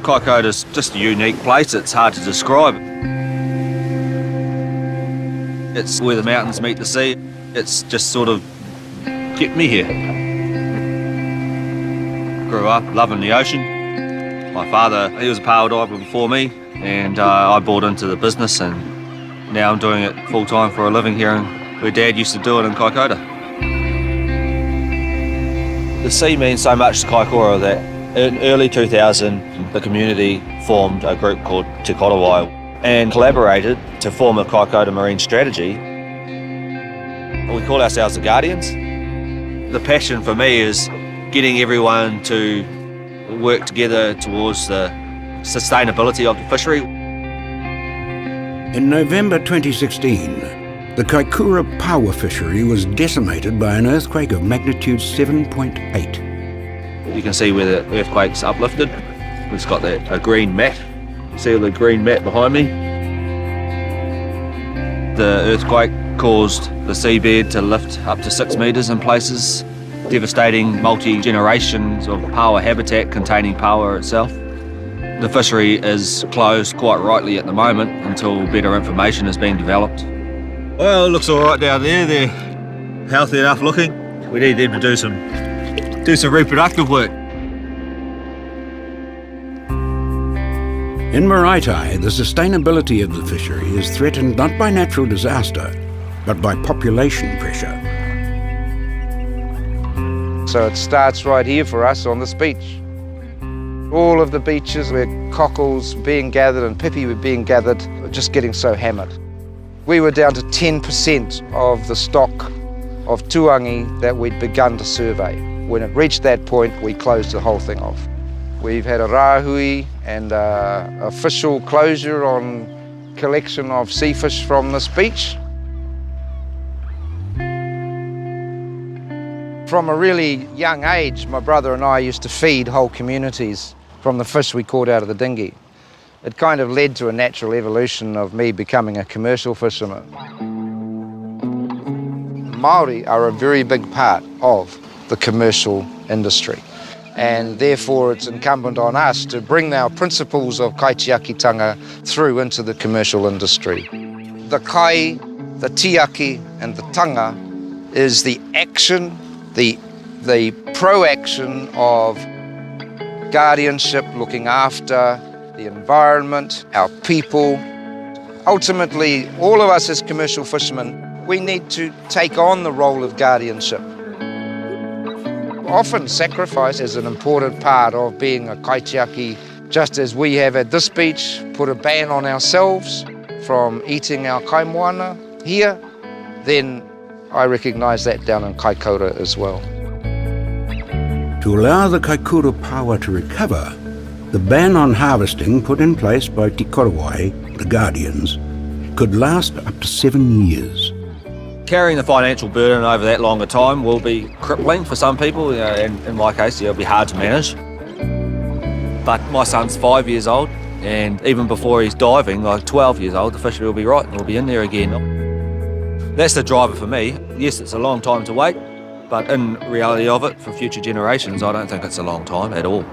Kaikoura's just a unique place. It's hard to describe. It's where the mountains meet the sea. It's just sort of kept me here. Grew up loving the ocean. My father, he was a power diver before me, and I bought into the business, and now I'm doing it full time for a living here, and where Dad used to do it in Kaikoura. The sea means so much to Kaikoura that in early 2000, the community formed a group called Te Korowai and collaborated to form a Kaikoura marine strategy. We call ourselves the Guardians. The passion for me is getting everyone to work together towards the sustainability of the fishery. In November 2016, the Kaikoura power fishery was decimated by an earthquake of magnitude 7.8. You can see where the earthquake's uplifted. It's got a green mat. See the green mat behind me? The earthquake caused the seabed to lift up to 6 metres in places, devastating multi-generations of power habitat containing power itself. The fishery is closed quite rightly at the moment until better information has been developed. Well, it looks all right down there. They're healthy enough looking. We need them to do some reproductive work. In Maraetai, the sustainability of the fishery is threatened not by natural disaster, but by population pressure. So it starts right here for us on this beach. All of the beaches where cockles being gathered and pipi were being gathered were just getting so hammered. We were down to 10% of the stock of tuangi that we'd begun to survey. When it reached that point, we closed the whole thing off. We've had a rāhui and official closure on collection of sea fish from this beach. From a really young age, my brother and I used to feed whole communities from the fish we caught out of the dinghy. It kind of led to a natural evolution of me becoming a commercial fisherman. Māori are a very big part of the commercial industry, and therefore it's incumbent on us to bring our principles of kaitiakitanga through into the commercial industry. The kai, the tiaki and the tanga is the action, the proaction of guardianship, looking after the environment, our people. Ultimately, all of us as commercial fishermen, we need to take on the role of guardianship. Often sacrifice is an important part of being a kaitiaki, just as we have at this beach put a ban on ourselves from eating our kaimoana here, then I recognise that down in Kaikoura as well. To allow the Kaikoura power to recover, the ban on harvesting put in place by Te Korowai, the Guardians, could last up to 7 years. Carrying the financial burden over that longer time will be crippling for some people, and in my case, it'll be hard to manage. But my son's 5 years old, and even before he's diving, like 12 years old, the fishery will be right and we'll be in there again. That's the driver for me. Yes, it's a long time to wait, but in reality of it, for future generations, I don't think it's a long time at all.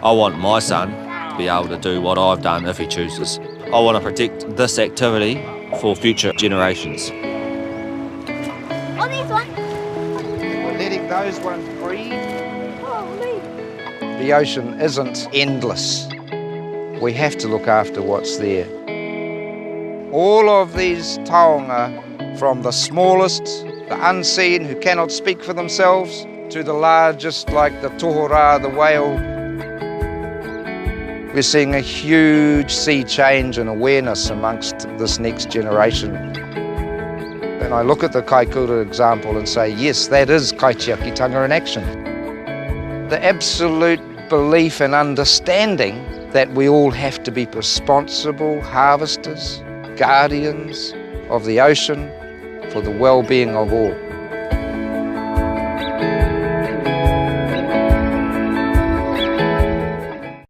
I want my son to be able to do what I've done if he chooses. I want to protect this activity for future generations. Oh, there's one. We're letting those ones breathe. The ocean isn't endless. We have to look after what's there. All of these taonga, from the smallest, the unseen, who cannot speak for themselves, to the largest, like the tohora, the whale. We're seeing a huge sea change and awareness amongst this next generation. And I look at the Kaikoura example and say, yes, that is kaitiakitanga in action. The absolute belief and understanding that we all have to be responsible harvesters, guardians of the ocean for the well-being of all.